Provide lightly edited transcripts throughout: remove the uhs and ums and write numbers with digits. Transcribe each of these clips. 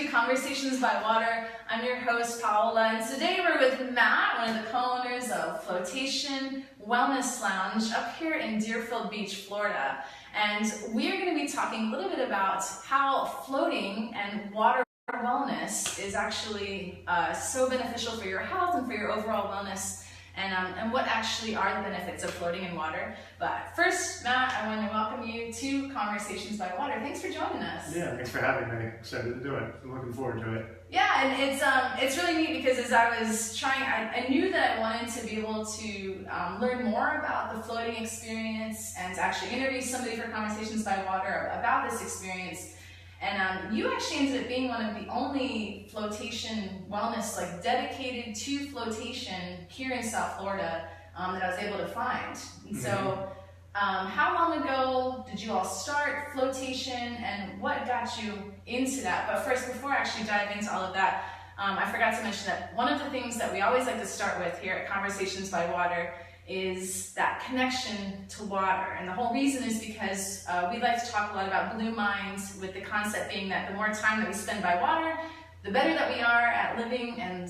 to Conversations by Water. I'm your host, Paola, and today we're with Matt, one of the co-owners of Float8 Wellness Lounge up here in Deerfield Beach, Florida. And we are going to be talking a little bit about how floating and water wellness is actually so beneficial for your health and for your overall wellness, and what actually are the benefits of floating in water. But first, Matt, I want to welcome you to Conversations by Water. Thanks for joining us. Yeah, thanks for having me. Excited to do it. I'm looking forward to it. Yeah, and it's really neat because as I was trying, I knew that I wanted to be able to learn more about the floating experience and to actually interview somebody for Conversations by Water about this experience. And you actually ended up being one of the only flotation wellness, like dedicated to flotation here in South Florida that I was able to find. And so, how long ago did you all start flotation, and what got you into that? But first, before I actually dive into all of that, I forgot to mention that one of the things that we always like to start with here at Conversations by Water is that connection to water. And the whole reason is because we like to talk a lot about blue minds, with the concept being that the more time that we spend by water, the better that we are at living and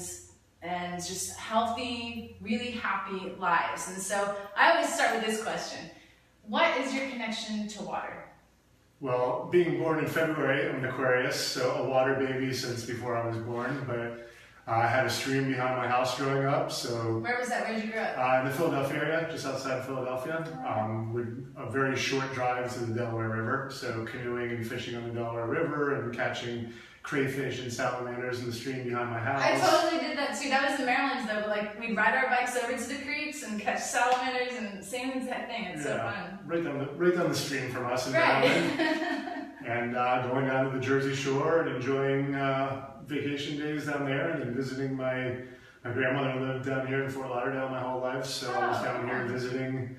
just healthy, really happy lives. And so I always start with this question: what is your connection to water? Well, being born in February, I'm an Aquarius, so a water baby since before I was born, but I had a stream behind my house growing up, so... Where was that? Where did you grow up? In the Philadelphia area, just outside Philadelphia, with a very short drive to the Delaware River, so canoeing and fishing on the Delaware River and catching crayfish and salamanders in the stream behind my house. I totally did that too. That was in Maryland though, but like we'd ride our bikes over to the creeks and catch salamanders and same exact thing. It's so fun. Right down the stream from us in Maryland. And going down to the Jersey Shore and enjoying vacation days down there, and then visiting my grandmother lived down here in Fort Lauderdale my whole life, so I was down here visiting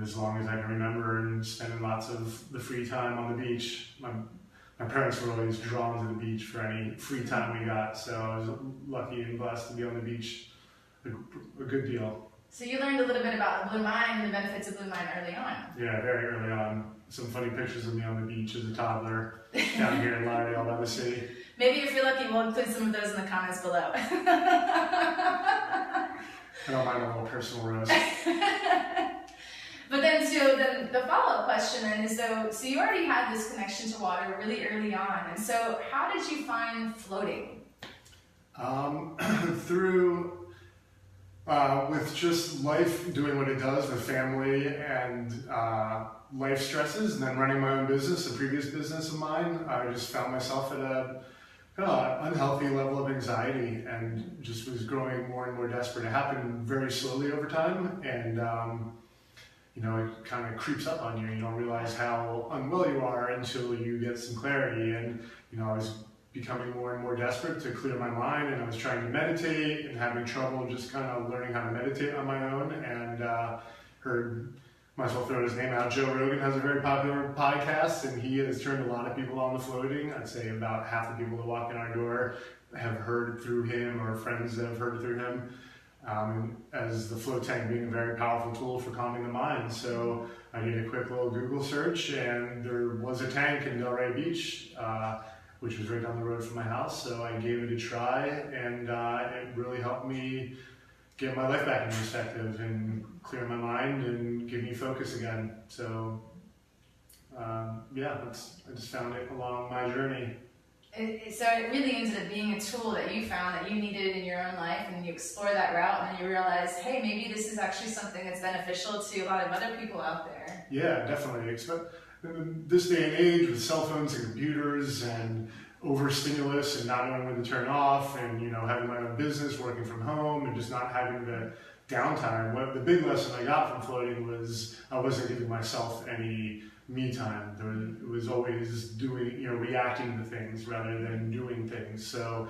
as long as I can remember, and spending lots of the free time on the beach. My parents were always drawn to the beach for any free time we got, so I was lucky and blessed to be on the beach a good deal. So you learned a little bit about the blue mind and the benefits of blue mind early on. Yeah, very early on. Some funny pictures of me on the beach as a toddler down here in Lauderdale by the city. Maybe if you're lucky, we'll include some of those in the comments below. I don't mind a little personal roast. But then, so then the follow-up question then is, so you already had this connection to water really early on, and so how did you find floating? With just life doing what it does with family and life stresses, and then running my own business, a previous business of mine, I just found myself at a unhealthy level of anxiety and just was growing more and more desperate. It happened very slowly over time, and it kind of creeps up on you. You don't realize how unwell you are until you get some clarity. And I was becoming more and more desperate to clear my mind, and I was trying to meditate and having trouble just kind of learning how to meditate on my own, and might as well throw his name out. Joe Rogan has a very popular podcast, and he has turned a lot of people on to floating. I'd say about half the people that walk in our door have heard through him, or friends that have heard through him, as the float tank being a very powerful tool for calming the mind. So I did a quick little Google search, and there was a tank in Delray Beach, which was right down the road from my house, so I gave it a try, and it really helped me get my life back in perspective and clear my mind and give me focus again. So I just found it along my journey. So it really ended up being a tool that you found that you needed in your own life, and you explore that route, and then you realize, hey, maybe this is actually something that's beneficial to a lot of other people out there. Yeah, definitely. In this day and age, with cell phones and computers and overstimulus and not knowing when to turn off, and having my own business, working from home, and just not having the downtime. The big lesson I got from floating was I wasn't giving myself any me time. It was always reacting to things rather than doing things. So,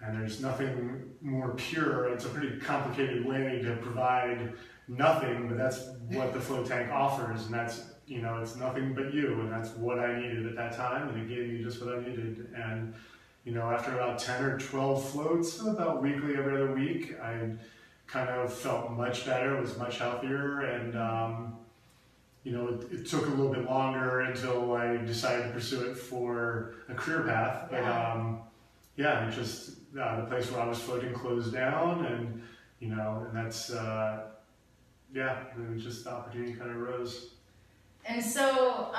and there's nothing more pure. It's a pretty complicated way to provide nothing, but that's what the float tank offers, and that's it's nothing but you, and that's what I needed at that time, and it gave me just what I needed. And after about 10 or 12 floats, about weekly, every other week, I kind of felt much better, was much healthier, and it took a little bit longer until I decided to pursue it for a career path. But yeah, and just the place where I was floating closed down, and and that's yeah, it was just the opportunity kind of arose. And so,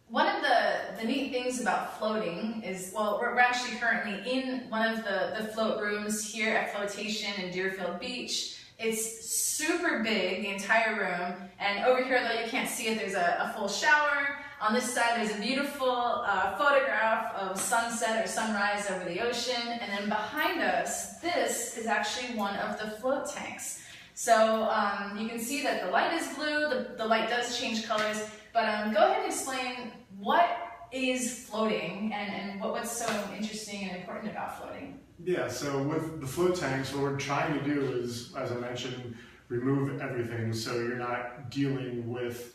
one of the neat things about floating is, well, we're actually currently in one of the float rooms here at Floatation in Deerfield Beach. It's super big, the entire room, and over here, though you can't see it, there's a full shower. On this side, there's a beautiful photograph of sunset or sunrise over the ocean, and then behind us, this is actually one of the float tanks. So you can see that the light is blue, the light does change colors, but go ahead and explain what is floating and what's so interesting and important about floating. Yeah, so with the float tanks, what we're trying to do is, as I mentioned, remove everything so you're not dealing with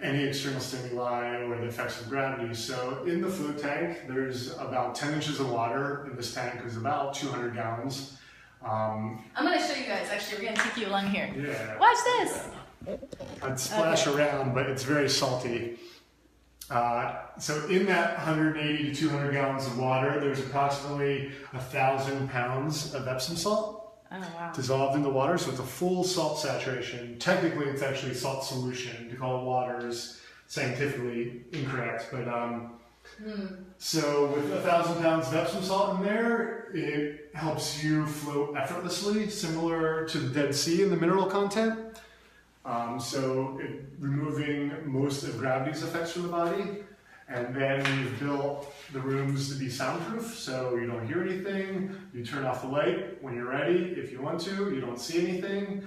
any external stimuli or the effects of gravity. So in the float tank, there's about 10 inches of water. In this tank is about 200 gallons. I'm going to show you guys, actually. We're going to take you along here. Yeah. Watch this. I'd splash around, but it's very salty. So in that 180 to 200 gallons of water, there's approximately 1,000 pounds of Epsom salt. Oh, wow. Dissolved in the water, so it's a full salt saturation. Technically, it's actually salt solution. To call it water is scientifically incorrect, but so with 1,000 pounds of Epsom salt in there, it helps you float effortlessly, similar to the Dead Sea in the mineral content. So removing most of gravity's effects from the body. And then we've built the rooms to be soundproof, so you don't hear anything. You turn off the light when you're ready, if you want to. You don't see anything.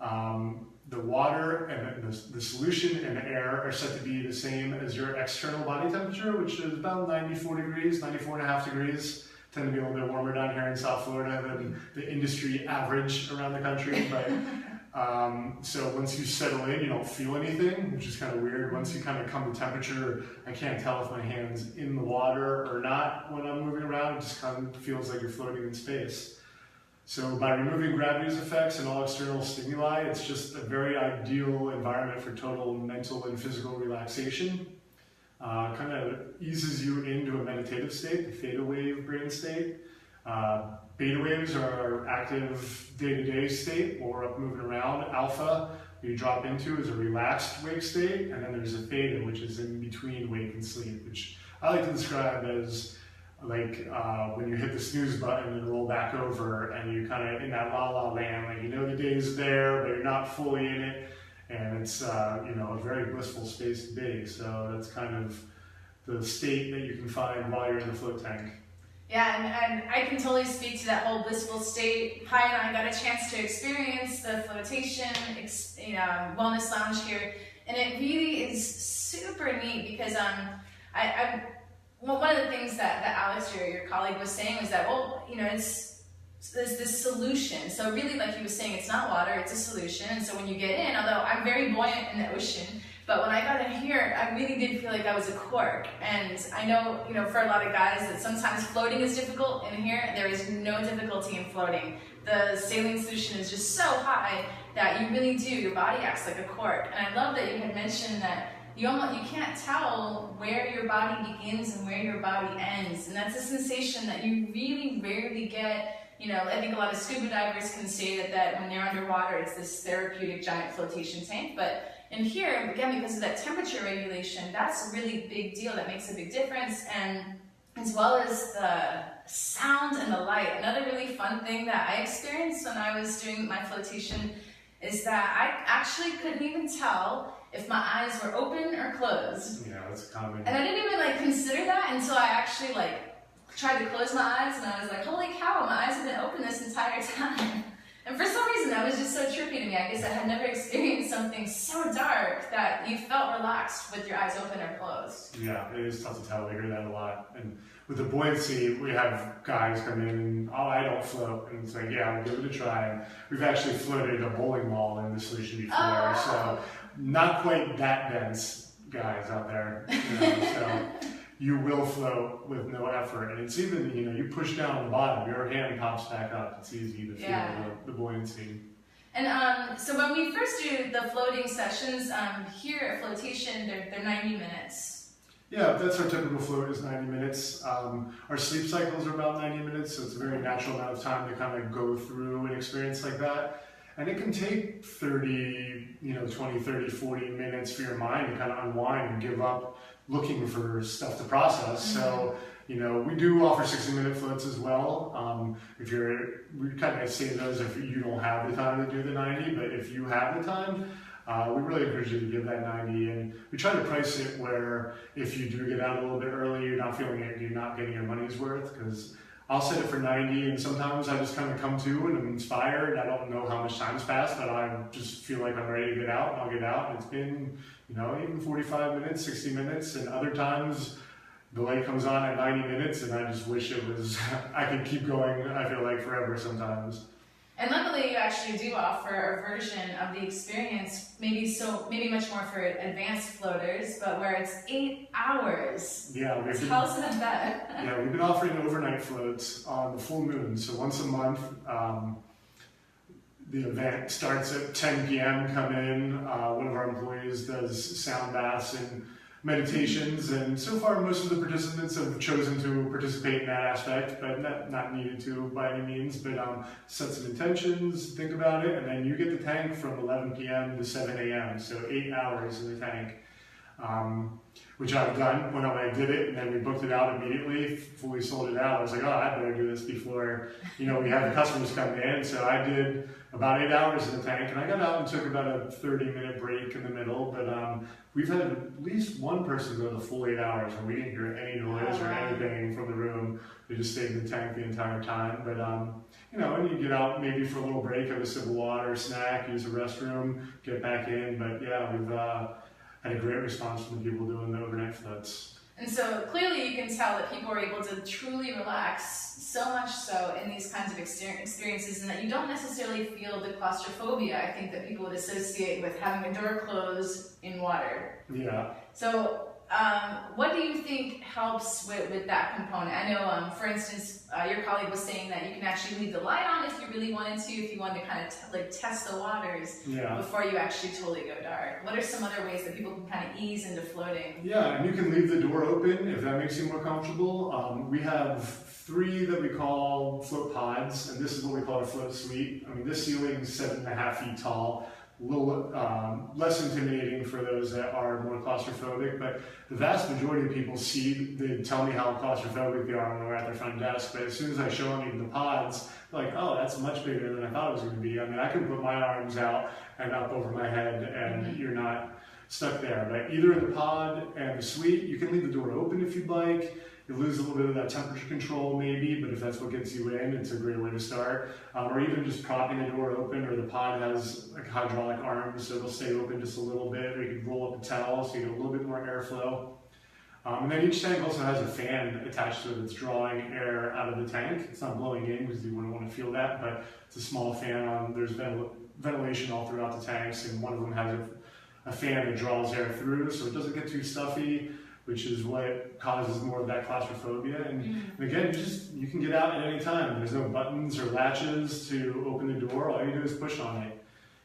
The water and the solution and the air are set to be the same as your external body temperature, which is about 94 degrees, 94.5 degrees. Tend to be a little bit warmer down here in South Florida than the industry average around the country. But so once you settle in, you don't feel anything, which is kind of weird. Once you kind of come to temperature, I can't tell if my hand's in the water or not when I'm moving around. It just kind of feels like you're floating in space. So by removing gravity's effects and all external stimuli, it's just a very ideal environment for total mental and physical relaxation. Kind of eases you into a meditative state, the theta wave brain state. Beta waves are our active day-to-day state, or up moving around. Alpha, you drop into, is a relaxed wake state, and then there's a theta, which is in between wake and sleep, which I like to describe as like when you hit the snooze button and roll back over, and you kind of in that la-la land, like you know the day's there, but you're not fully in it, and it's a very blissful space to be. So that's kind of the state that you can find while you're in the float tank. Yeah, and I can totally speak to that whole blissful state. Pi and I got a chance to experience the Floatation Wellness Lounge here, and it really is super neat because one of the things that Alex, your colleague, was saying was that, it's this solution. So really, like he was saying, it's not water, it's a solution. And so when you get in, although I'm very buoyant in the ocean, but when I got in here, I really did feel like I was a cork. And I know, for a lot of guys that sometimes floating is difficult. In here, there is no difficulty in floating. The saline solution is just so high that you really do, your body acts like a cork. And I love that you had mentioned that you can't tell where your body begins and where your body ends. And that's a sensation that you really rarely get. I think a lot of scuba divers can say that when they're underwater, it's this therapeutic giant flotation tank. But in here, again, because of that temperature regulation, that's a really big deal. That makes a big difference. And as well as the sound and the light. Another really fun thing that I experienced when I was doing my flotation is that I actually couldn't even tell if my eyes were open or closed. Yeah, that's common. And I didn't even consider that until I actually tried to close my eyes, and I was like, holy cow, my eyes have been open this entire time. And for some reason, that was just so trippy to me. I guess I had never experienced something so dark that you felt relaxed with your eyes open or closed. Yeah, it is tough to tell. We hear that a lot. And with the buoyancy, we have guys come in and, I don't float. And it's like, yeah, we'll give it a try. And we've actually floated a bowling ball in the solution before. So not quite that dense guys out there. So you will float with no effort. And it's even, you push down on the bottom, your hand pops back up. It's easy to feel the buoyancy. And so when we first do the floating sessions here at Floatation, they're 90 minutes. Yeah, that's our typical float is 90 minutes. Our sleep cycles are about 90 minutes, so it's a very natural amount of time to kind of go through an experience like that. And it can take 30, 20, 30, 40 minutes for your mind to kind of unwind and give up looking for stuff to process. So, we do offer 60-minute floats as well. We kind of say those if you don't have the time to do the 90, but if you have the time, we really encourage you to give that 90, and we try to price it where if you do get out a little bit early, you're not feeling it, you're not getting your money's worth, because I'll set it for 90, and sometimes I just kind of come to and I'm inspired. I don't know how much time's passed, but I just feel like I'm ready to get out, and I'll get out, and it's been, even 45 minutes, 60 minutes, and other times the light comes on at 90 minutes, and I just wish I could keep going, I feel like, forever sometimes. And luckily, you actually do offer a version of the experience, maybe much more for advanced floaters, but where it's 8 hours. Yeah, tell us about that. Yeah, we've been offering overnight floats on the full moon. So once a month, the event starts at 10 p.m. Come in. One of our employees does sound baths and meditations, and so far most of the participants have chosen to participate in that aspect, but not needed to by any means, but set some intentions, think about it, and then you get the tank from 11 p.m. to 7 a.m., so 8 hours in the tank, which I've done when I did it, and then we booked it out immediately, fully sold it out. I was like, oh, I better do this before, we have the customers come in, so I did about 8 hours in the tank, and I got out and took about a 30-minute break in the middle, but we've had at least one person go the full 8 hours, and we didn't hear any noise or anything from the room. They just stayed in the tank the entire time, but and you get out maybe for a little break, have a sip of water, snack, use the restroom, get back in, but yeah, we've had a great response from the people doing the overnight floats. And so clearly you can tell that people are able to truly relax, so much so in these kinds of experiences, and that you don't necessarily feel the claustrophobia I think that people would associate with having a door closed in water. Yeah. So what do you think helps with that component? I know, for instance, your colleague was saying that you can actually leave the light on if you really wanted to, if you wanted to kind of test the waters before you actually totally go dark. What are some other ways that people can kind of ease into floating? Yeah, and you can leave the door open if that makes you more comfortable. We have 3 that we call float pods, and this is what we call a float suite. I mean, this ceiling is 7.5 feet tall. A little less intimidating for those that are more claustrophobic, but the vast majority of people they tell me how claustrophobic they are when we're at their front desk, but as soon as I show them even the pods, they're like, oh, that's much bigger than I thought it was going to be. I mean, I can put my arms out and up over my head, and you're not stuck there. But either in the pod and the suite, you can leave the door open if you'd like. You lose a little bit of that temperature control maybe, but if that's what gets you in, it's a great way to start. Or even just propping the door open, or the pod has like hydraulic arms, so it'll stay open just a little bit, or you can roll up a towel so you get a little bit more airflow. And then each tank also has a fan attached to it that's drawing air out of the tank. It's not blowing in because you wouldn't want to feel that, but it's a small fan on. There's ventilation all throughout the tanks, and one of them has a fan that draws air through, so it doesn't get too stuffy, which is what causes more of that claustrophobia. And again, you can get out at any time. There's no buttons or latches to open the door. All you do is push on it.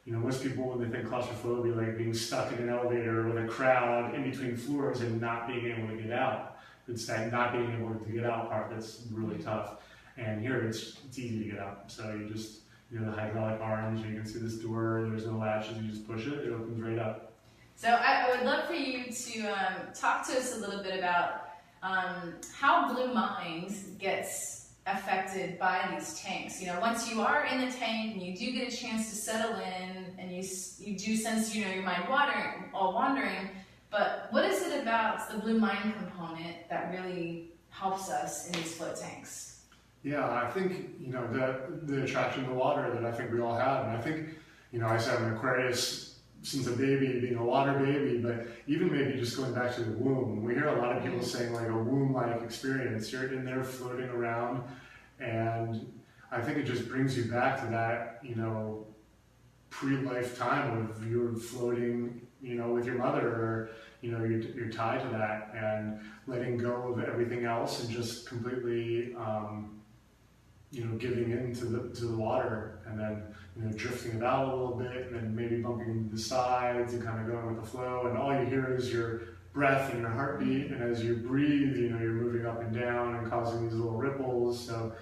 Most people, when they think claustrophobia, like being stuck in an elevator with a crowd in between floors and not being able to get out. It's that not being able to get out part that's really tough. And here, it's easy to get out. So you just, the hydraulic arms, you can see this door, there's no latches, you just push it, it opens right up. So I would love for you to talk to us a little bit about how Blue Mind gets affected by these tanks. Once you are in the tank and you do get a chance to settle in, and you do sense your mind wandering, but what is it about the Blue Mind component that really helps us in these float tanks? Yeah, I think the attraction to water that I think we all have, and I think I said I'm an Aquarius since a baby, being a water baby, but even maybe just going back to the womb. We hear a lot of people saying like a womb-like experience. You're in there floating around, and I think it just brings you back to that, pre-life time of you're floating, with your mother, or, you're tied to that, and letting go of everything else and just completely, giving in to the water, and then drifting about a little bit, and then maybe bumping into the sides and kind of going with the flow, and all you hear is your breath and your heartbeat, and as you breathe, you know, you're moving up and down and causing these little ripples, so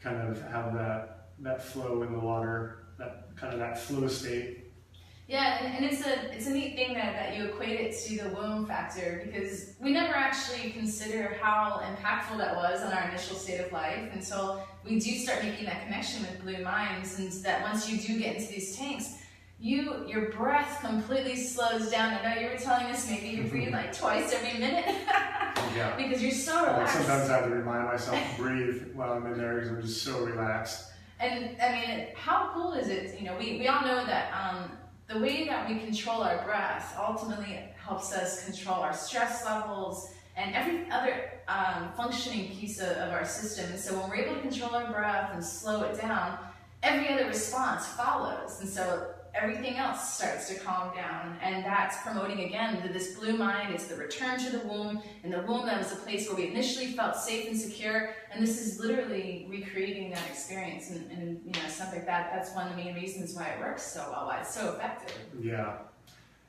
kind of have that flow in the water, that flow state. Yeah, and it's a neat thing that you equate it to the womb factor, because we never actually consider how impactful that was on our initial state of life until we do start making that connection with Blue Minds, and that once you do get into these tanks, your breath completely slows down. I know you were telling us maybe you breathe like twice every minute. Yeah. Because you're so relaxed. Sometimes I have to remind myself to breathe while I'm in there because I'm just so relaxed. And I mean, how cool is it? You know, we all know that the way that we control our breath ultimately helps us control our stress levels and every other functioning piece of our system. And so when we're able to control our breath and slow it down, every other response follows. And so everything else starts to calm down, and that's promoting again this blue mind. It's the return to the womb, and the womb, that was a place where we initially felt safe and secure, and this is literally recreating that experience. And you know, something like that, that's one of the main reasons why it works so well, why it's so effective. Yeah,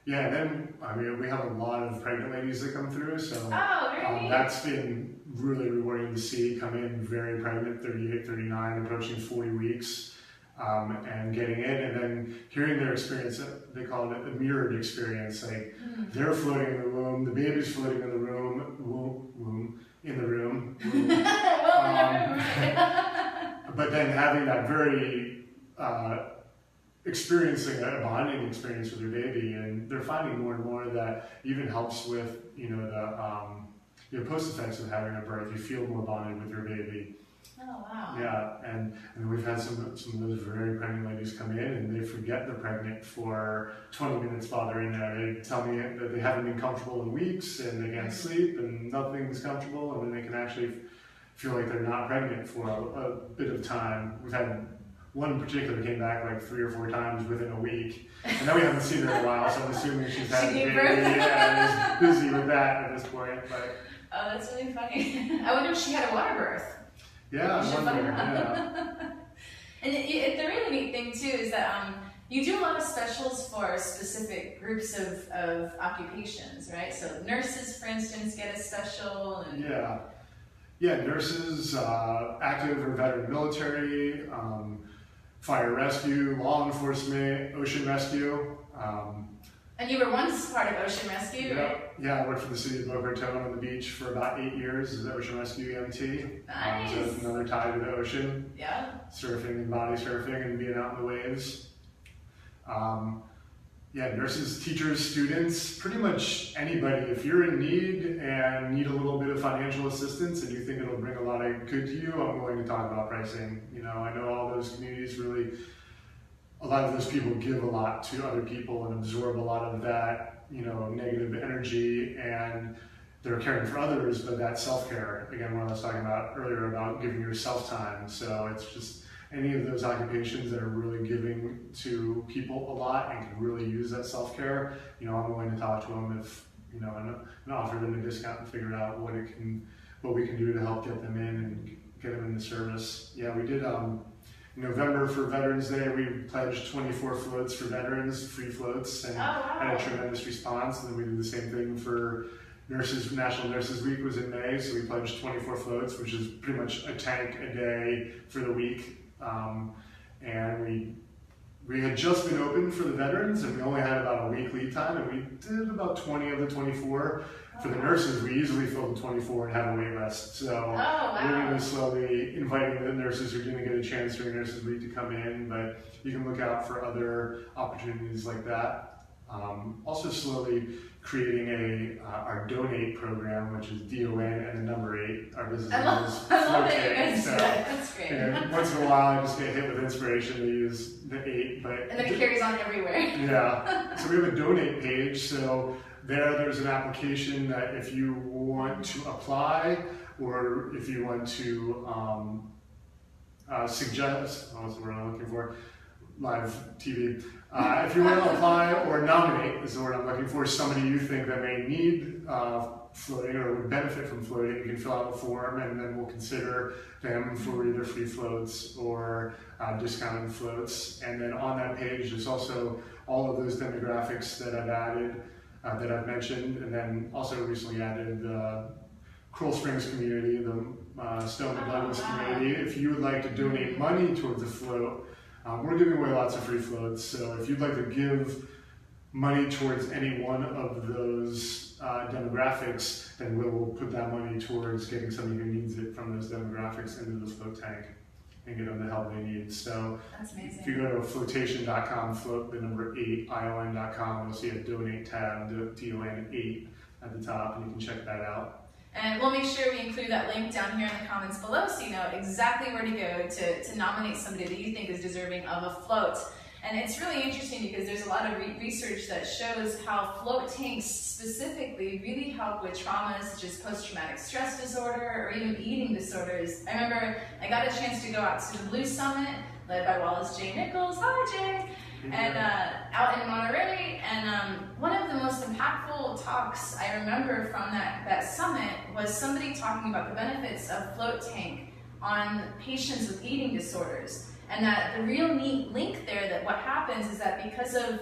and then I mean, we have a lot of pregnant ladies that come through, so that's been really rewarding to see come in very pregnant, 38, 39, approaching 40 weeks. And getting in, and then hearing their experience. They call it a mirrored experience. Like they're floating in the womb, the baby's floating in the womb, in the room. But then having that very experiencing a bonding experience with your baby, and they're finding more and more that even helps with the post effects of having a birth. You feel more bonded with your baby. Oh, wow. Yeah, and we've had some of those very pregnant ladies come in, and they forget they're pregnant for 20 minutes while they're in there. They tell me that they haven't been comfortable in weeks, and they can't sleep, and nothing's comfortable, and then they can actually feel like they're not pregnant for a bit of time. We've had one in particular came back like 3 or 4 times within a week, and then we haven't seen her in a while, so I'm assuming she's had a baby. Yeah, is busy with that at this point. But oh, that's really funny. I wonder if she had a water birth. Yeah, I wonder. Yeah. And the really neat thing too is that you do a lot of specials for specific groups of occupations, right? So nurses, for instance, get a special. And yeah, nurses, active or veteran military, fire rescue, law enforcement, ocean rescue. And you were once part of Ocean Rescue, right? Yeah, I worked for the city of Boca Raton on the beach for about 8 years as an Ocean Rescue EMT. Nice. So it's another tie to the ocean. Yeah. Surfing and body surfing and being out in the waves. Nurses, teachers, students, pretty much anybody. If you're in need and need a little bit of financial assistance and you think it'll bring a lot of good to you, I'm willing to talk about pricing. You know, I know all those communities really, a lot of those people give a lot to other people and absorb a lot of that, you know, negative energy, and they're caring for others, but that's self-care. Again, what I was talking about earlier about giving yourself time. So it's just any of those occupations that are really giving to people a lot and can really use that self-care, you know, I'm willing to talk to them if, you know, and offer them a discount and figure out what we can do to help get them in and get them into service. Yeah, we did, November for Veterans Day, we pledged 24 floats for veterans, free floats, and had a tremendous response. And then we did the same thing for nurses. National Nurses Week was in May, so we pledged 24 floats, which is pretty much a tank a day for the week. And we had just been open for the veterans, and we only had about a week lead time, and we did about 20 of the 24. For the nurses, we easily filled the 24 and had a wait list. So we're going to slowly inviting the nurses who didn't get a chance during Nurses Week to come in, but you can look out for other opportunities like that. Also slowly creating our donate program, which is DON and the number 8. Our business name is Float8. So, that's great. And once in a while, I just get hit with inspiration to use the 8. And then it carries on everywhere. Yeah. So we have a donate page. So there's an application that if you want to apply, or if you want to suggest, what's the word I'm looking for? Live TV. If you want to apply or nominate, is the word I'm looking for, somebody you think that may need floating or would benefit from floating, you can fill out a form, and then we'll consider them for either free floats or discounted floats. And then on that page, there's also all of those demographics that I've added. that I've mentioned, and then also recently added the Coral Springs community, the Stone and Douglas community. If you would like to donate money towards the float, we're giving away lots of free floats, so if you'd like to give money towards any one of those demographics, then we'll put that money towards getting somebody who needs it from those demographics into the float tank and get them the help they need. So that's amazing. If you go to floatation.com, float the number 8, ION.com, you'll see a donate tab, DON 8 at the top, and you can check that out. And we'll make sure we include that link down here in the comments below so you know exactly where to go to nominate somebody that you think is deserving of a float. And it's really interesting because there's a lot of research that shows how float tanks specifically really help with traumas such as post-traumatic stress disorder or even eating disorders. I remember I got a chance to go out to the Blue Summit, led by Wallace J. Nichols, hi Jay, and out in Monterey. And one of the most impactful talks I remember from that summit was somebody talking about the benefits of float tank on patients with eating disorders. And that the real neat link there, that what happens is that because of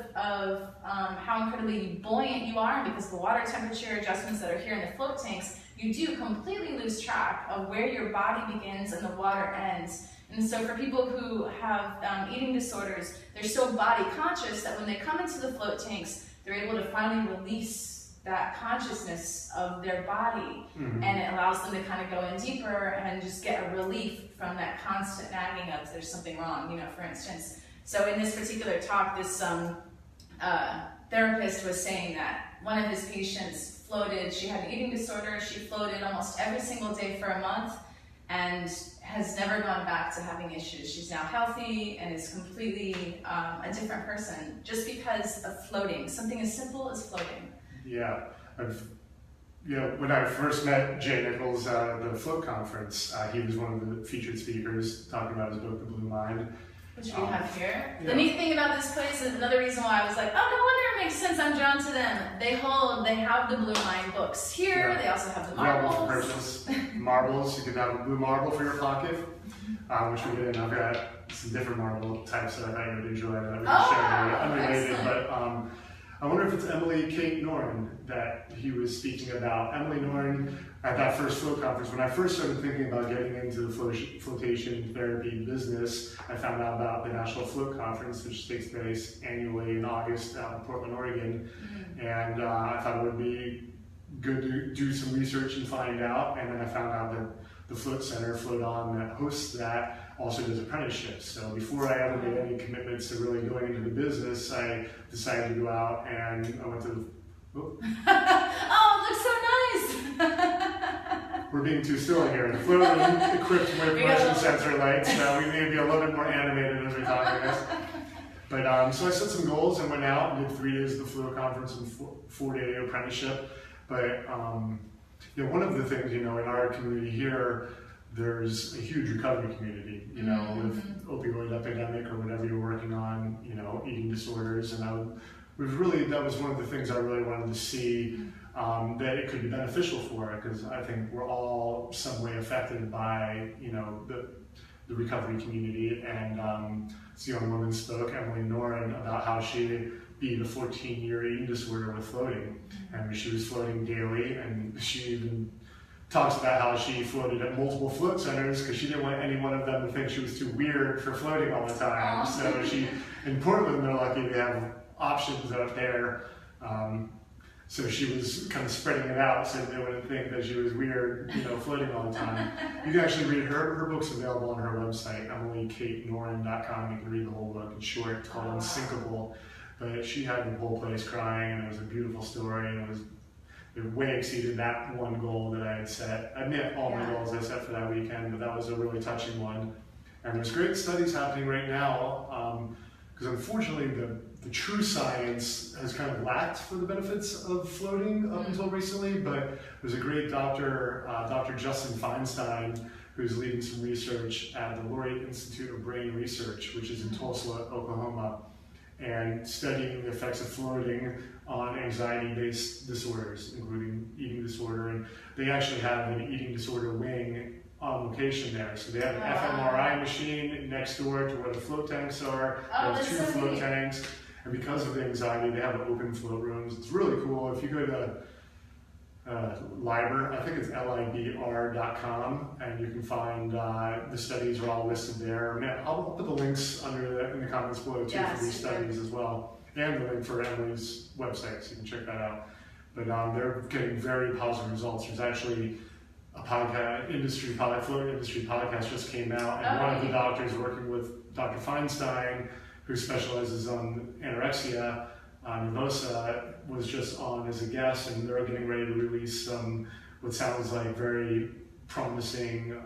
how incredibly buoyant you are, and because of the water temperature adjustments that are here in the float tanks, you do completely lose track of where your body begins and the water ends. And so for people who have eating disorders, they're so body conscious that when they come into the float tanks, they're able to finally release that consciousness of their body, and it allows them to kind of go in deeper and just get a relief from that constant nagging of there's something wrong, you know, for instance. So in this particular talk, this therapist was saying that one of his patients floated, she had an eating disorder, she floated almost every single day for a month and has never gone back to having issues. She's now healthy and is completely a different person just because of floating, something as simple as floating. Yeah, when I first met Jay Nichols at the Float Conference, he was one of the featured speakers talking about his book, The Blue Mind. Which we have here. Yeah. The neat thing about this place is another reason why I was like, oh, no wonder it makes sense I'm drawn to them. They have the Blue Mind books here. Yeah. They also have the marbles. For purchase. Marbles, you can have a blue marble for your pocket, which we did. I've got some different marble types that I thought you would enjoy that we can share. Unrelated, excellent. But I wonder if it's Emily Kate Noren that he was speaking about. Emily Noren, at that first float conference, when I first started thinking about getting into the flotation therapy business, I found out about the National Float Conference, which takes place annually in August out in Portland, Oregon. And I thought it would be good to do some research and find out. And then I found out that the Float Center, Float On, that hosts that, also does apprenticeships. So before I ever made any commitments to really going into the business, I decided to go out and I went to the... Oh, it looks so nice! We're being too still here. The float is equipped with motion sensor lights, so we need to be a little bit more animated as we talk about this. But so I set some goals and went out and did 3 days of the Float Conference and 4-day apprenticeship. But one of the things, in our community here, there's a huge recovery community, with opioid epidemic or whatever you're working on, eating disorders. And that was one of the things I really wanted to see, that it could be beneficial for it, because I think we're all some way affected by, the recovery community. And this young woman spoke, Emily Noren, about how she beat a 14-year eating disorder with floating. And she was floating daily, and she even talks about how she floated at multiple float centers because she didn't want any one of them to think she was too weird for floating all the time. So in Portland, they're lucky they have options out there. So she was kind of spreading it out so they wouldn't think that she was weird, floating all the time. You can actually read her book's available on her website, EmilyKateNoren.com. You can read the whole book. It's short, it's called Unsinkable. But she had the whole place crying, and it was a beautiful story, and it way exceeded that one goal that I had set. I met all my goals I set for that weekend, but that was a really touching one. And there's great studies happening right now, because unfortunately the true science has kind of lacked for the benefits of floating up until recently, but there's a great doctor, Dr. Justin Feinstein, who's leading some research at the Float8 Institute of Brain Research, which is in Tulsa, Oklahoma, and studying the effects of floating on anxiety-based disorders, including eating disorder. And they actually have an eating disorder wing on location there. So they have an fMRI machine next door to where the float tanks are. There's 2 float tanks. And because of the anxiety, they have open float rooms. It's really cool. If you go to Libr, I think it's libr.com, and you can find the studies are all listed there. I mean, I'll put the links in the comments below too for these studies as well, and the link for Emily's website, so you can check that out. But they're getting very positive results. There's actually a podcast, float industry podcast just came out, and one of the doctors working with Dr. Feinstein, who specializes on anorexia, nervosa, was just on as a guest, and they're getting ready to release some what sounds like very promising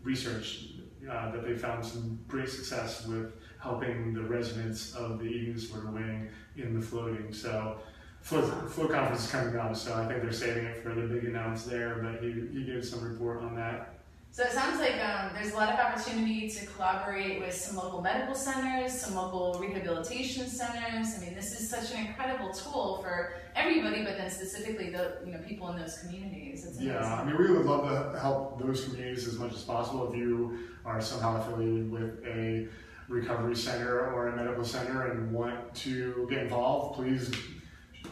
research that they found some great success with helping the residents of the eating disorder wing in the floating. So Float conference is coming up, so I think they're saving it for the big announce there, but he gave some report on that. So it sounds like there's a lot of opportunity to collaborate with some local medical centers, some local rehabilitation centers. I mean, this is such an incredible tool for everybody, but then specifically the people in those communities. It's amazing. I mean, we would love to help those communities as much as possible. If you are somehow affiliated with a recovery center or a medical center and want to get involved, please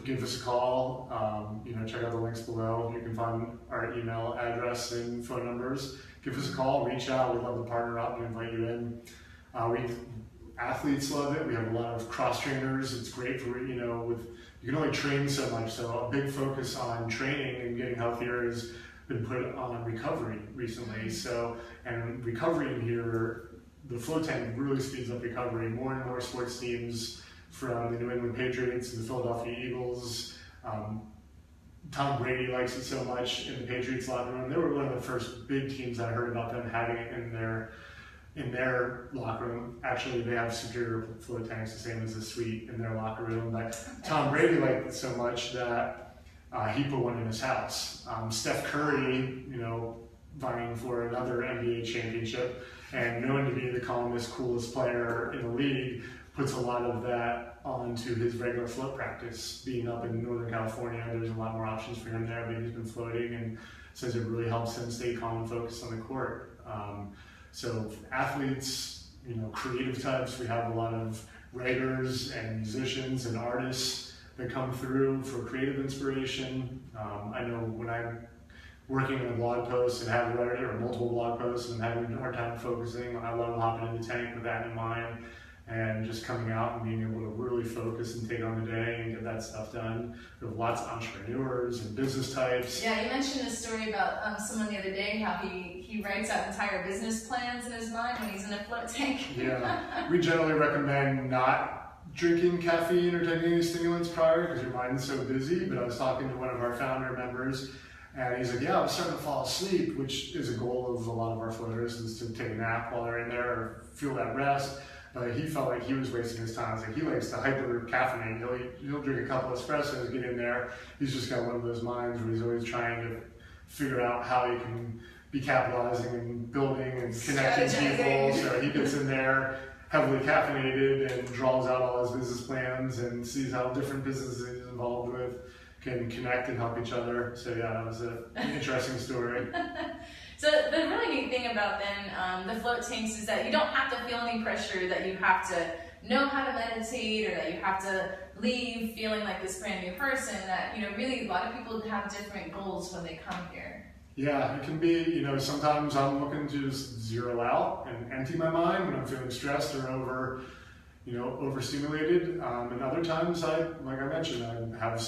give us a call. Check out the links below. You can find our email address and phone numbers. Give us a call, reach out. We'd love to partner up and invite you in. Athletes love it. We have a lot of cross trainers. It's great for, you can only train so much. So a big focus on training and getting healthier has been put on recovery recently. So, and recovery in here, the float tank really speeds up recovery. More and more sports teams, from the New England Patriots to the Philadelphia Eagles. Tom Brady likes it so much in the Patriots locker room. They were one of the first big teams I heard about them having it in their locker room. Actually, they have superior float tanks, the same as the suite in their locker room. But Tom Brady liked it so much that he put one in his house. Steph Curry, vying for another NBA championship and known to be the calmest, coolest player in the league, puts a lot of that onto his regular float practice. Being up in Northern California, there's a lot more options for him there, but he's been floating and says it really helps him stay calm and focused on the court. So athletes, creative types, we have a lot of writers and musicians and artists that come through for creative inspiration. I know when I'm working on a blog post and have a writer or multiple blog posts and having a hard time focusing, I love hopping in the tank with that in mind and just coming out and being able to really focus and take on the day and get that stuff done. We have lots of entrepreneurs and business types. Yeah, you mentioned a story about someone the other day, how he writes out entire business plans in his mind when he's in a float tank. Yeah, we generally recommend not drinking caffeine or taking any stimulants prior because your mind is so busy, but I was talking to one of our founder members and he's like, yeah, I was starting to fall asleep, which is a goal of a lot of our floaters, is to take a nap while they're in there or feel that rest. But he felt like he was wasting his time. It's like he likes to hyper caffeinate. He'll drink a couple espressos, get in there. He's just got one of those minds where he's always trying to figure out how he can be capitalizing and building and connecting people. So he gets in there heavily caffeinated and draws out all his business plans and sees how different businesses he's involved with can connect and help each other. So yeah, that was an interesting story. So the really neat thing about then the float tanks is that you don't have to feel any pressure that you have to know how to meditate or that you have to leave feeling like this brand new person. That really a lot of people have different goals when they come here. Yeah, it can be, sometimes I'm looking to just zero out and empty my mind when I'm feeling stressed or overstimulated. And other times, like I mentioned, I have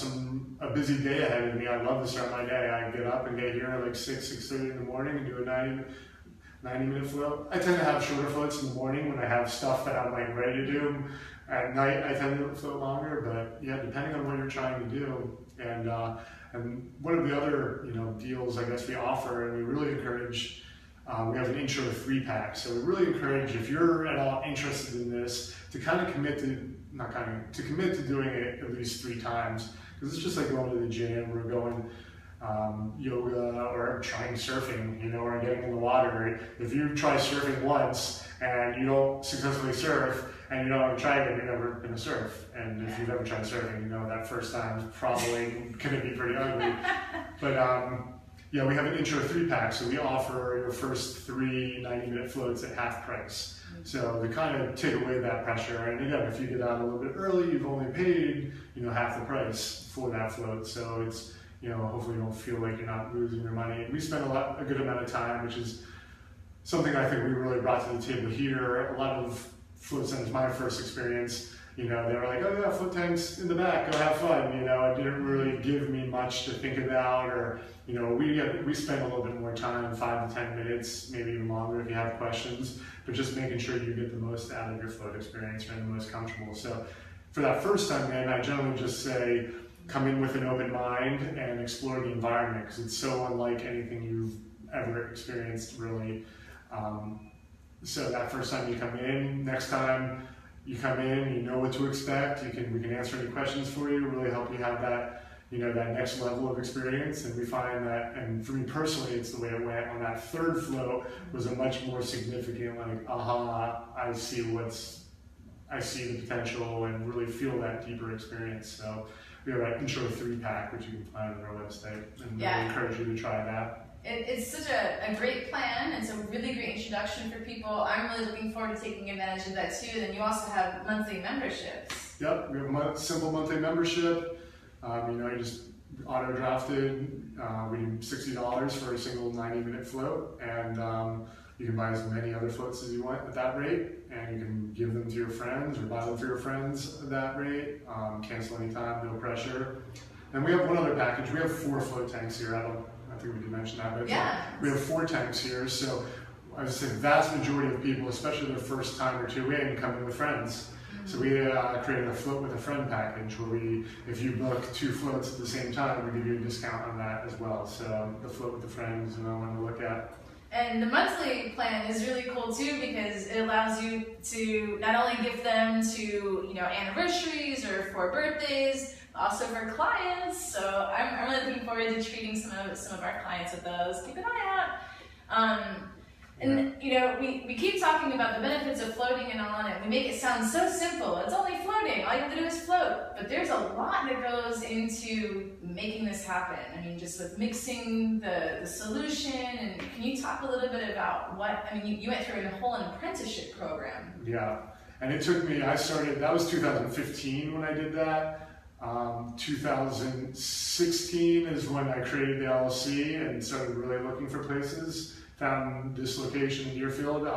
a busy day ahead of me. I love to start my day. I get up and get here at like 6:30 in the morning and do a 90-minute float. I tend to have shorter floats in the morning when I have stuff that I'm like ready to do. At night, I tend to float longer, but yeah, depending on what you're trying to do. And one of the other deals I guess we offer, and we really encourage. We have an intro 3-pack, so we really encourage, if you're at all interested in this, to commit to doing it at least 3 times, because it's just like going to the gym or going yoga or trying surfing, or getting in the water. If you try surfing once and you don't successfully surf and you don't try it, you're never going to surf. And if you've ever tried surfing, that first time is probably going to be pretty ugly. But yeah, we have an intro 3-pack, so we offer your first 3 90-minute floats at half price. So to kind of take away that pressure, and again, if you get out a little bit early, you've only paid, half the price for that float. So it's, hopefully you don't feel like you're not losing your money. We spent a good amount of time, which is something I think we really brought to the table here. A lot of float centers, my first experience, they were like, oh yeah, float tanks in the back, go have fun. It didn't really give me much to think about, or, we spend a little bit more time, 5 to 10 minutes, maybe even longer if you have questions, but just making sure you get the most out of your float experience and the most comfortable. So for that first time in, I generally just say, come in with an open mind and explore the environment, because it's so unlike anything you've ever experienced, really. So that first time you come in, next time you come in, you know what to expect. We can answer any questions for you, really help you have that, that next level of experience. And we find that, and for me personally, it's the way it went on that third float was a much more significant, like, aha, I see the potential, and really feel that deeper experience. So we have an intro 3-pack, which you can find on our website, and really encourage you to try that. It's such a great plan. It's a really great introduction for people. I'm really looking forward to taking advantage of that too. And then you also have monthly memberships. Yep, we have a simple monthly membership. You just auto-drafted. We do $60 for a single 90-minute float, and you can buy as many other floats as you want at that rate, and you can give them to your friends or buy them for your friends at that rate. Cancel anytime, no pressure. And we have one other package. We have 4 float tanks here. I think we did mention that, but we have 4 tanks here. So I would say the vast majority of people, especially their first time or two in, come in with friends. So we created a float with a friend package where if you book 2 floats at the same time, we give you a discount on that as well. So the float with the friends is another one to look at. And the monthly plan is really cool too, because it allows you to not only gift them to anniversaries or for birthdays, also for clients. So I'm really looking forward to treating some of our clients with those. Keep an eye out. And we keep talking about the benefits of floating and all, and we make it sound so simple. It's only floating. All you have to do is float. But there's a lot that goes into making this happen. I mean, just with mixing the solution. And can you talk a little bit about you went through a whole apprenticeship program. Yeah, and it took me, that was 2015 when I did that. 2016 is when I created the LLC and started really looking for places. Found this location in Deerfield.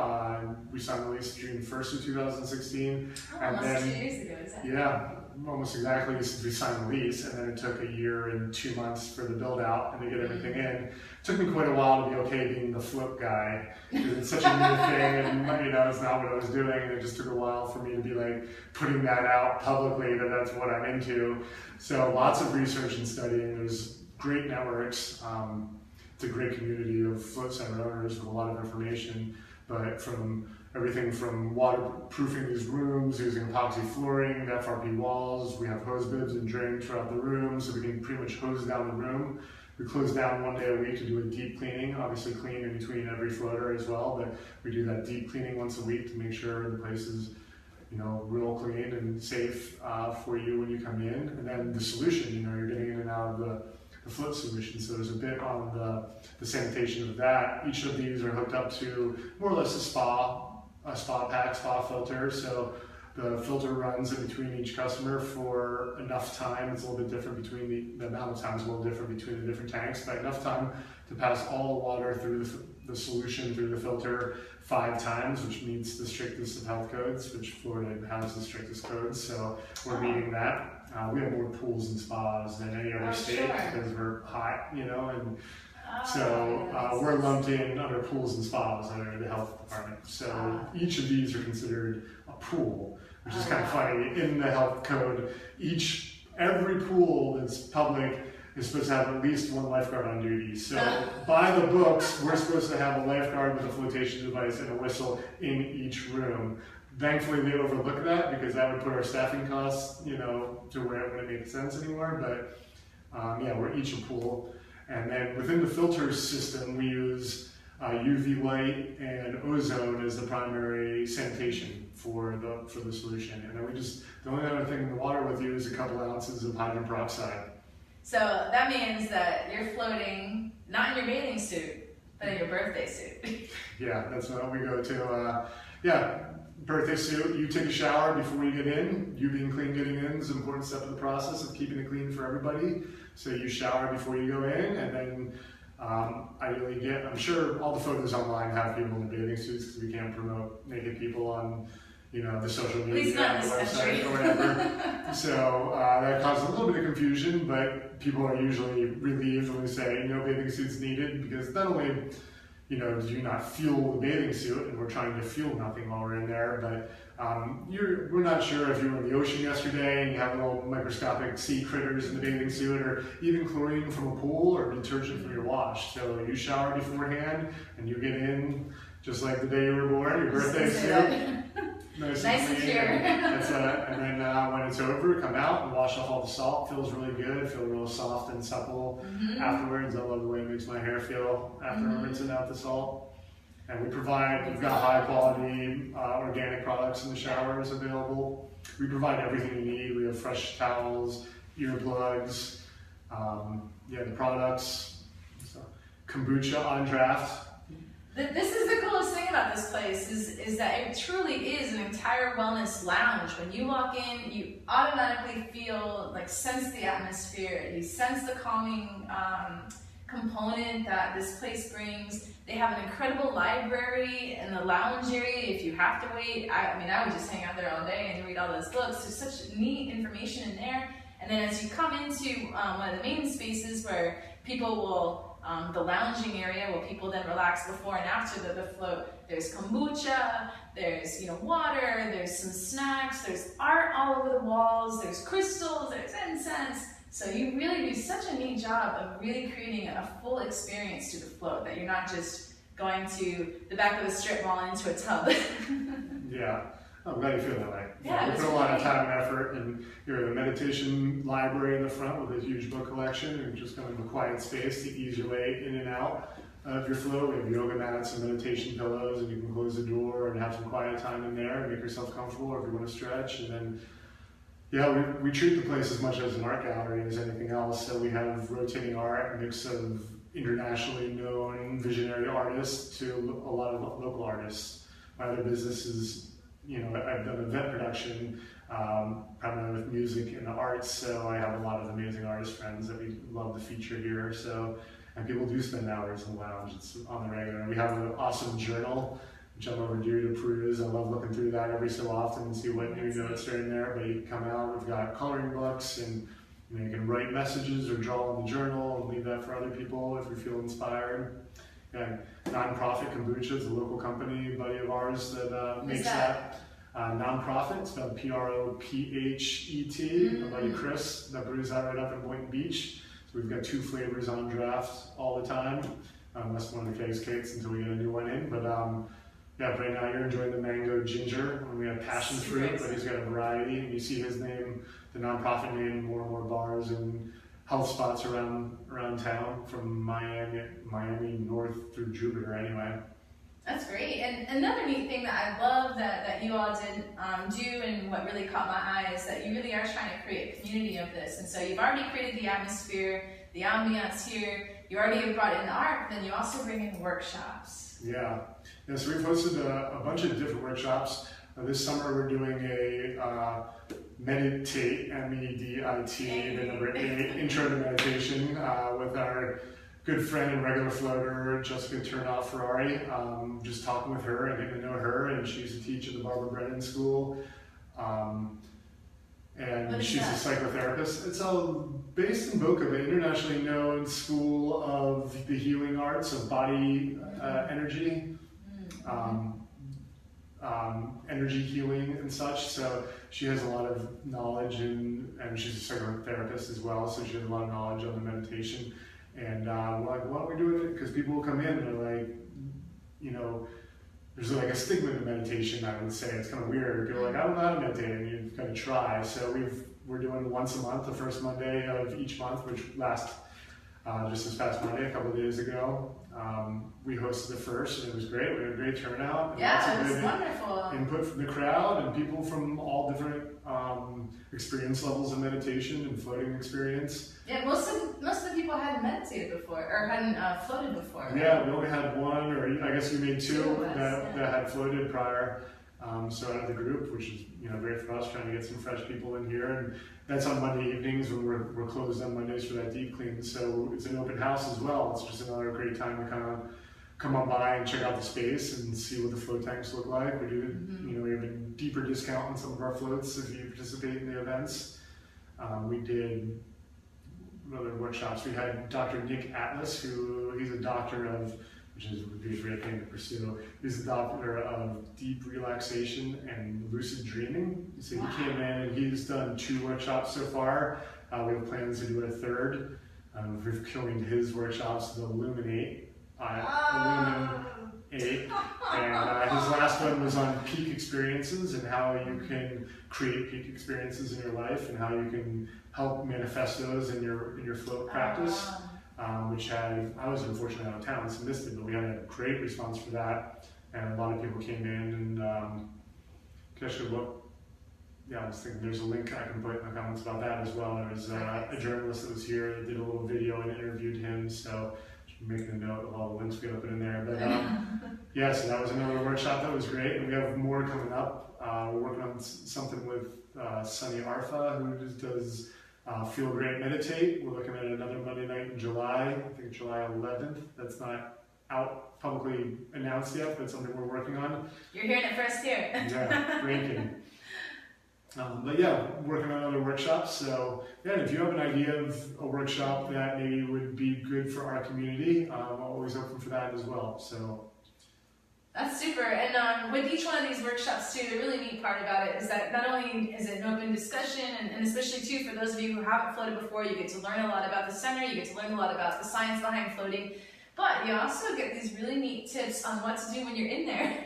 We signed the lease June 1st of 2016. Almost 2 years ago, is that? Yeah, almost exactly since we signed the lease. And then it took a year and 2 months for the build out and to get everything in. It took me quite a while to be okay being the float guy, because it's such a new thing, and it's not what I was doing. And it just took a while for me to be like putting that out publicly that that's what I'm into. So lots of research and studying. There's great networks. It's a great community of float center owners with a lot of information, but from everything from waterproofing these rooms, using epoxy flooring, FRP walls, we have hose bibs and drain throughout the room, so we can pretty much hose down the room. We close down 1 day a week to do a deep cleaning, obviously clean in between every floater as well, but we do that deep cleaning once a week to make sure the place is real clean and safe for you when you come in. And then the solution, you're getting in and out of the float solution, so there's a bit on the sanitation of that. Each of these are hooked up to more or less a spa filter, so the filter runs in between each customer for enough time. It's a little bit different between the amount of time is a little different between the different tanks, but enough time to pass all the water through the solution through the filter 5 times, which meets the strictest of health codes, which Florida has the strictest codes, so we're meeting that. We have more pools and spas than any other state because we're hot, and so we're lumped in under pools and spas under the health department. So each of these are considered a pool, which is kind of funny. In the health code, every pool that's public is supposed to have at least 1 lifeguard on duty. So by the books, we're supposed to have a lifeguard with a flotation device and a whistle in each room. Thankfully, they overlook that because that would put our staffing costs, to where it wouldn't make sense anymore. But we're each a pool. And then within the filter system, we use UV light and ozone as the primary sanitation for the solution. And then the only other thing in the water with you is a couple ounces of hydrogen peroxide. So that means that you're floating not in your bathing suit, but in your birthday suit. Yeah, that's what we go to. Yeah, birthday suit, you take a shower before you get in. You being clean getting in is an important step of the process of keeping it clean for everybody. So you shower before you go in, and then I'm sure all the photos online have people in bathing suits because we can't promote naked people on, the social media not the this website or whatever. So that causes a little bit of confusion, but people are usually relieved when we say no bathing suits needed, because not only do you not fuel the bathing suit, and we're trying to fuel nothing while we're in there, but we're not sure if you were in the ocean yesterday and you have little microscopic sea critters in the bathing suit, or even chlorine from a pool or detergent from your wash. So you shower beforehand and you get in just like the day you were born, your birthday suit. Nice and clean. And then when it's over, come out and wash off all the salt. Feels really good. Feel real soft and supple afterwards. I love the way it makes my hair feel after rinsing out the salt. And we've got high quality organic products in the showers available. We provide everything you need. We have fresh towels, earplugs, the products. So, kombucha on draft. This is the coolest thing about this place is that it truly is an entire wellness lounge. When you walk in, you automatically feel, sense the atmosphere. You sense the calming component that this place brings. They have an incredible library in the lounge area if you have to wait. I would just hang out there all day and read all those books. There's such neat information in there. And then as you come into one of the main spaces where people will the lounging area where people then relax before and after the float. There's kombucha, there's water, there's some snacks, there's art all over the walls, there's crystals, there's incense. So you really do such a neat job of really creating a full experience to the float, that you're not just going to the back of the strip mall into a tub. Yeah. I'm glad you feel that way. Yeah, we put a lot of time and effort, and you're in a meditation library in the front with a huge book collection, and just kind of a quiet space to ease your way in and out of your flow. We have yoga mats and meditation pillows, and you can close the door and have some quiet time in there and make yourself comfortable, or if you want to stretch. And then, we treat the place as much as an art gallery as anything else. So we have rotating art, a mix of internationally known visionary artists to a lot of local artists. My other business is, I've done event production, primarily with music and the arts, so I have a lot of amazing artist friends that we love to feature here. So, and people do spend hours in the lounge. It's on the regular. We have an awesome journal, which I'm overdue to peruse. I love looking through that every so often and see what new notes are in there. But you come out, we've got coloring books, and you can write messages or draw in the journal and leave that for other people if you feel inspired. Yeah, Nonprofit Kombucha is a local company, buddy of ours, that makes that. Nonprofit, it's spelled Prophet. My buddy Chris, that brews that right up in Boynton Beach. So we've got 2 flavors on draft all the time. That's one of the case cakes until we get a new one in. But right now you're enjoying the mango ginger, and we have passion fruit, but he's got a variety. And you see his name, the nonprofit name, in more and more bars and health spots around town, from Miami north through Jupiter anyway. That's great. And another neat thing that I love that you all did do, and what really caught my eye, is that you really are trying to create a community of this. And so you've already created the atmosphere, the ambiance here, you already have brought in the art, but then you also bring in workshops. Yeah, so we've hosted a bunch of different workshops. This summer we're doing a meditate, M-E-D-I-T, the number 8, intro to meditation with our good friend and regular floater, Jessica Turnoff Ferrari. Just talking with her and getting to know her, and she used to teach at the Barbara Brennan School. And she's a psychotherapist. It's all based in Boca, an internationally known school of the healing arts of body energy. Energy healing and such. So she has a lot of knowledge, and she's a psychotherapist as well, so she has a lot of knowledge on the meditation. And we're like, why don't we do it? Because people will come in and they're like, there's like a stigma to meditation, I would say. It's kind of weird. People are like, I don't know how to meditate, and you've got to try. So we're doing once a month, the first Monday of each month, which lasts just this past Monday, a couple of days ago. We hosted the first, and it was great. We had a great turnout. And yeah, it was wonderful. Input from the crowd and people from all different experience levels of meditation and floating experience. Yeah, most of the people hadn't meditated before or hadn't floated before. Yeah, we only had one, or I guess you made two that had floated prior. So out of the group, which is great for us, trying to get some fresh people in here, and that's on Monday evenings when we're closed on Mondays for that deep clean. So it's an open house as well. It's just another great time to kind of come on by and check out the space and see what the float tanks look like. We do, we have a deeper discount on some of our floats if you participate in the events. We did other workshops. We had Dr. Nick Atlas, he's a doctor of, which would be a great thing to pursue. He's a doctor of deep relaxation and lucid dreaming. So he came in and he's done 2 workshops so far. We have plans to do a third. We've coined his workshops the Illuminate. Illuminate. And his last one was on peak experiences and how you can create peak experiences in your life and how you can help manifest those in your float practice. Which I was unfortunately out of town, so missed it, but we had a great response for that, and a lot of people came in, and I was thinking there's a link I can put in the comments about that as well. There was a journalist that was here that did a little video and interviewed him, so making a note of all the links we got to put in there. But yeah, so that was another workshop that was great, and we have more coming up. We're working on something with Sunny Arfa, who just does Feel Great Meditate. We're looking at another Monday night in July, I think July 11th. That's not out publicly announced yet, but it's something we're working on. You're hearing it first here. Yeah, ranking. But yeah, working on other workshops. So yeah, if you have an idea of a workshop that maybe would be good for our community, I'm always open for that as well. So that's super. And with each one of these workshops too, the really neat part about it is that not only is it an open discussion, and especially too for those of you who haven't floated before, you get to learn a lot about the center, you get to learn a lot about the science behind floating, but you also get these really neat tips on what to do when you're in there.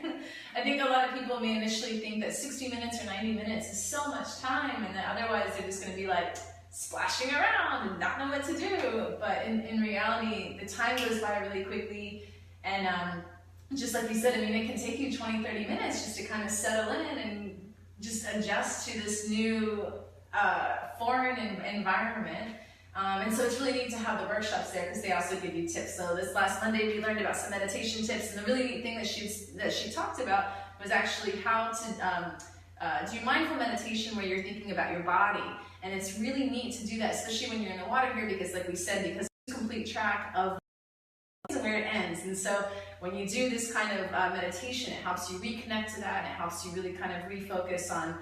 I think a lot of people may initially think that 60 minutes or 90 minutes is so much time, and that otherwise they're just going to be like splashing around and not know what to do. But in reality, the time goes by really quickly, and just like you said, I mean, it can take you 20, 30 minutes just to kind of settle in and just adjust to this new foreign environment. And so it's really neat to have the workshops there because they also give you tips. So this last Monday we learned about some meditation tips, and the really neat thing that she talked about was actually how to do mindful meditation where you're thinking about your body. And it's really neat to do that, especially when you're in the water here, because like we said, because it's complete track of where it ends. And so when you do this kind of meditation, it helps you reconnect to that, and it helps you really kind of refocus on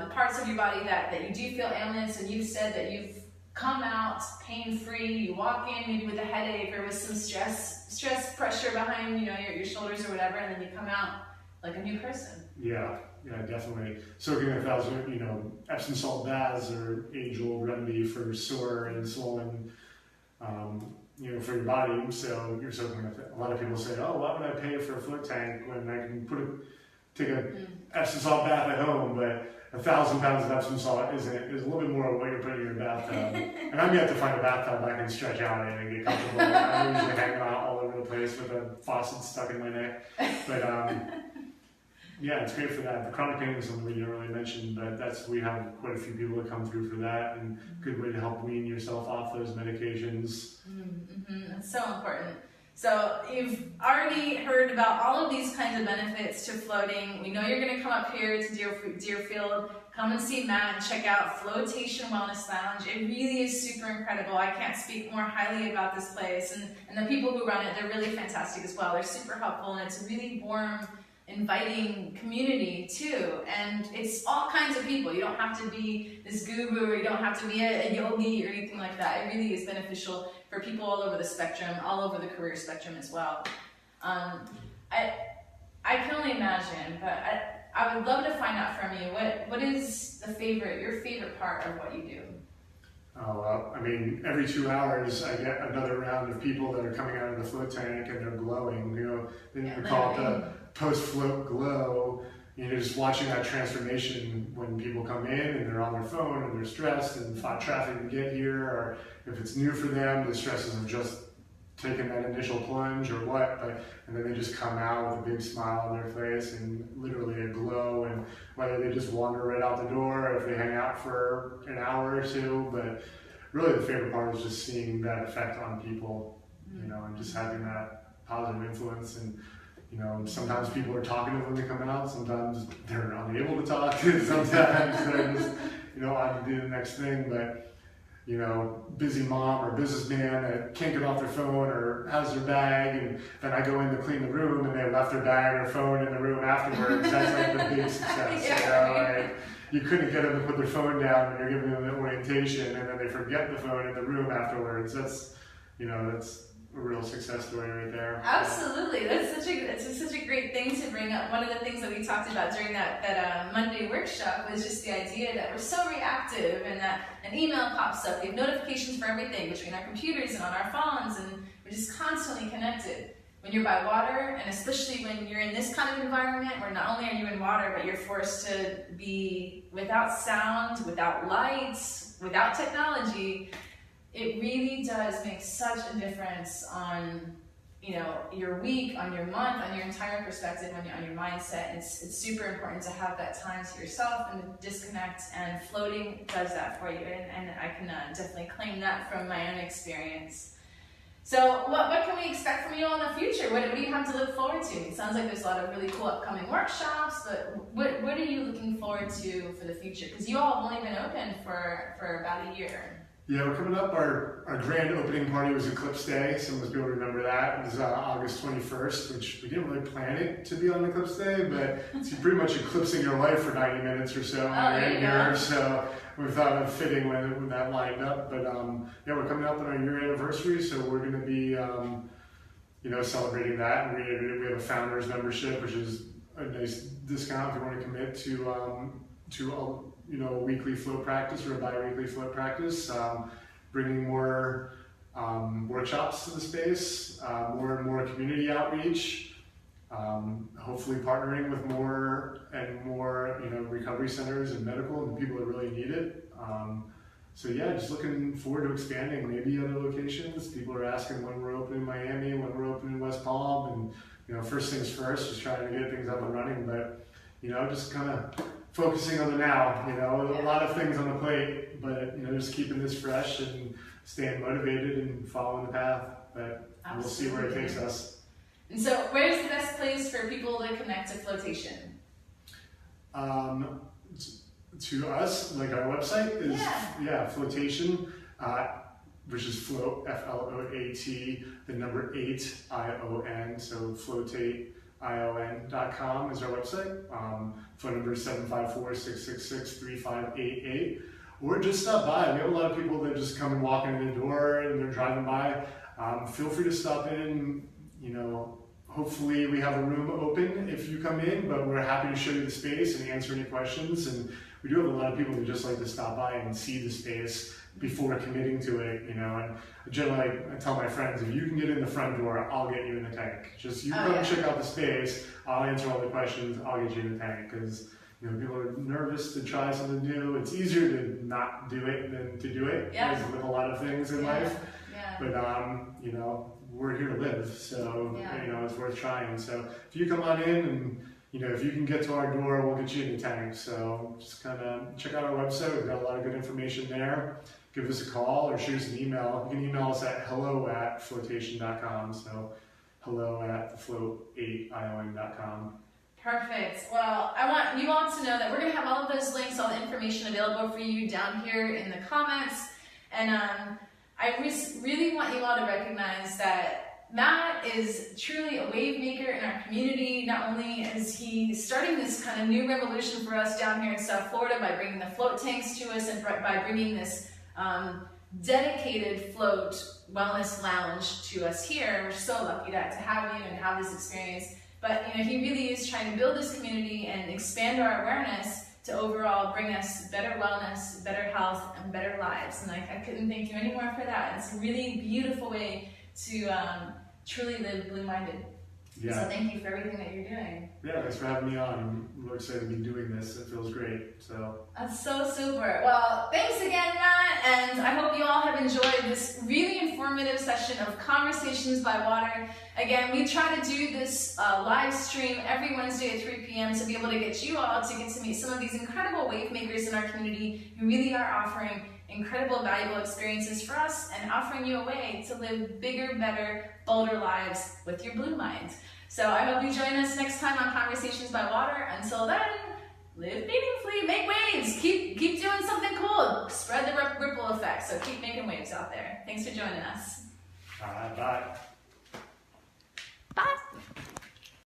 the parts of your body that you do feel ailments, and you've said that you've come out pain-free. You walk in maybe with a headache or with some stress pressure behind your shoulders or whatever, and then you come out like a new person. Yeah, definitely. Soaking 1,000 Epsom salt baths are age-old remedy for sore and swollen for your body. So you're soaking. A lot of people say, "Oh, why would I pay for a float tank when I can take a Epsom salt bath at home?" But 1,000 pounds of Epsom salt is a little bit more of what you're putting in your bathtub. And I'm yet to find a bathtub I can stretch out in and get comfortable. I'm usually hanging out all over the place with a faucet stuck in my neck. But yeah, it's great for that. The chronic pain is something we didn't really mention, but we have quite a few people that come through for that, and good way to help wean yourself off those medications. That's so important. So you've already heard about all of these kinds of benefits to floating. We know you're going to come up here to Deerfield, come and see Matt and check out Float8 Wellness Lounge. It really is super incredible. I can't speak more highly about this place, and the people who run it, they're really fantastic as well. They're super helpful, and it's a really warm, inviting community too, and it's all kinds of people. You don't have to be this guru, or you don't have to be a yogi or anything like that. It really is beneficial for people all over the spectrum, all over the career spectrum as well. I can only imagine, but I would love to find out from you, what is your favorite part of what you do? Oh, well, I mean, every 2 hours I get another round of people that are coming out of the float tank and they're glowing. They call it the post-float glow. just watching that transformation when people come in and they're on their phone and they're stressed and fought traffic to get here, or if it's new for them, the stresses of just taking that initial plunge or what, and then they just come out with a big smile on their face and literally a glow, and whether they just wander right out the door or if they hang out for an hour or two. But really the favorite part is just seeing that effect on people, and just having that positive influence. And sometimes people are talkative when they come out, sometimes they're unable to talk, sometimes they're just, on to do the next thing. But, busy mom or businessman that can't get off their phone or has their bag, and then I go in to clean the room and they left their bag or phone in the room afterwards. That's like the big success. You couldn't get them to put their phone down when you're giving them the orientation, and then they forget the phone in the room afterwards. That's a real success story right there. Absolutely, that's such a great thing to bring up. One of the things that we talked about during that Monday workshop was just the idea that we're so reactive, and that an email pops up, we have notifications for everything between our computers and on our phones, and we're just constantly connected. When you're by water, and especially when you're in this kind of environment where not only are you in water, but you're forced to be without sound, without lights, without technology, it really does make such a difference on, your week, on your month, on your entire perspective, on your mindset. It's super important to have that time to yourself and to disconnect, and floating does that for you. And I can definitely claim that from my own experience. So what can we expect from you all in the future? What do you have to look forward to? It sounds like there's a lot of really cool upcoming workshops, but what are you looking forward to for the future? Because you all have only been open for about a year. Yeah, we're coming up. Our grand opening party was Eclipse Day. Some of us people remember that. It was August 21st, which we didn't really plan it to be on Eclipse Day, but it's pretty much eclipsing your life for 90 minutes or so when you're in here. So we thought it fitting when that lined up. But we're coming up on our year anniversary, so we're going to be celebrating that. And we have a founders membership, which is a nice discount if you want to commit to a weekly float practice or a bi-weekly float practice, bringing more workshops to the space, more and more community outreach, hopefully partnering with more and more recovery centers and medical and people that really need it. Just looking forward to expanding, maybe other locations. People are asking when we're opening in Miami, when we're opening in West Palm, and first things first, just trying to get things up and running. But just kind of focusing on the now, a lot of things on the plate, but just keeping this fresh and staying motivated and following the path. But we'll see where it takes us. And so, where's the best place for people to connect to flotation? To us, like our website is Floatation, which is float, Float, the number 8, ION, so Float8Ion.com is our website. Phone number is 754-666-3588. Or just stop by. We have a lot of people that just come and walk in the door and they're driving by. Feel free to stop in. Hopefully we have a room open if you come in, but we're happy to show you the space and answer any questions. And we do have a lot of people who just like to stop by and see the space before committing to it, And generally, I tell my friends, if you can get in the front door, I'll get you in the tank. Just you come check out the space, I'll answer all the questions, I'll get you in the tank. Because people are nervous to try something new. It's easier to not do it than to do it, as with a lot of things in life. Yeah. But we're here to live, so it's worth trying. So if you come on in and if you can get to our door, we'll get you in the tank. So just kind of check out our website. We've got a lot of good information there. Give us a call or shoot us an email. You can email us at hello@floatation.com. So hello@float8ion.com. Perfect. Well, I want you all to know that we're going to have all of those links, all the information available for you down here in the comments. And I really want you all to recognize that Matt is truly a wave maker in our community. Not only is he starting this kind of new revolution for us down here in South Florida by bringing the float tanks to us and by bringing this dedicated Float Wellness Lounge to us here. We're so lucky to have you and have this experience. But he really is trying to build this community and expand our awareness to overall bring us better wellness, better health, and better lives. And I couldn't thank you anymore for that. It's a really beautiful way to truly live blue-minded. Yeah. So thank you for everything that you're doing. Yeah, thanks for having me on. I'm really excited to be doing this. It feels great. So That's so super. Well, thanks again, Matt, and I hope you all have enjoyed this really informative session of Conversations by Water. Again, we try to do this live stream every Wednesday at 3 p.m. to be able to get you all to get to meet some of these incredible wave makers in our community who really are offering incredible, valuable experiences for us and offering you a way to live bigger, better, bolder lives with your blue mind. So I hope you join us next time on Conversations by Water. Until then, live meaningfully, make waves, keep doing something cool, spread the ripple effect, so keep making waves out there. Thanks for joining us. bye.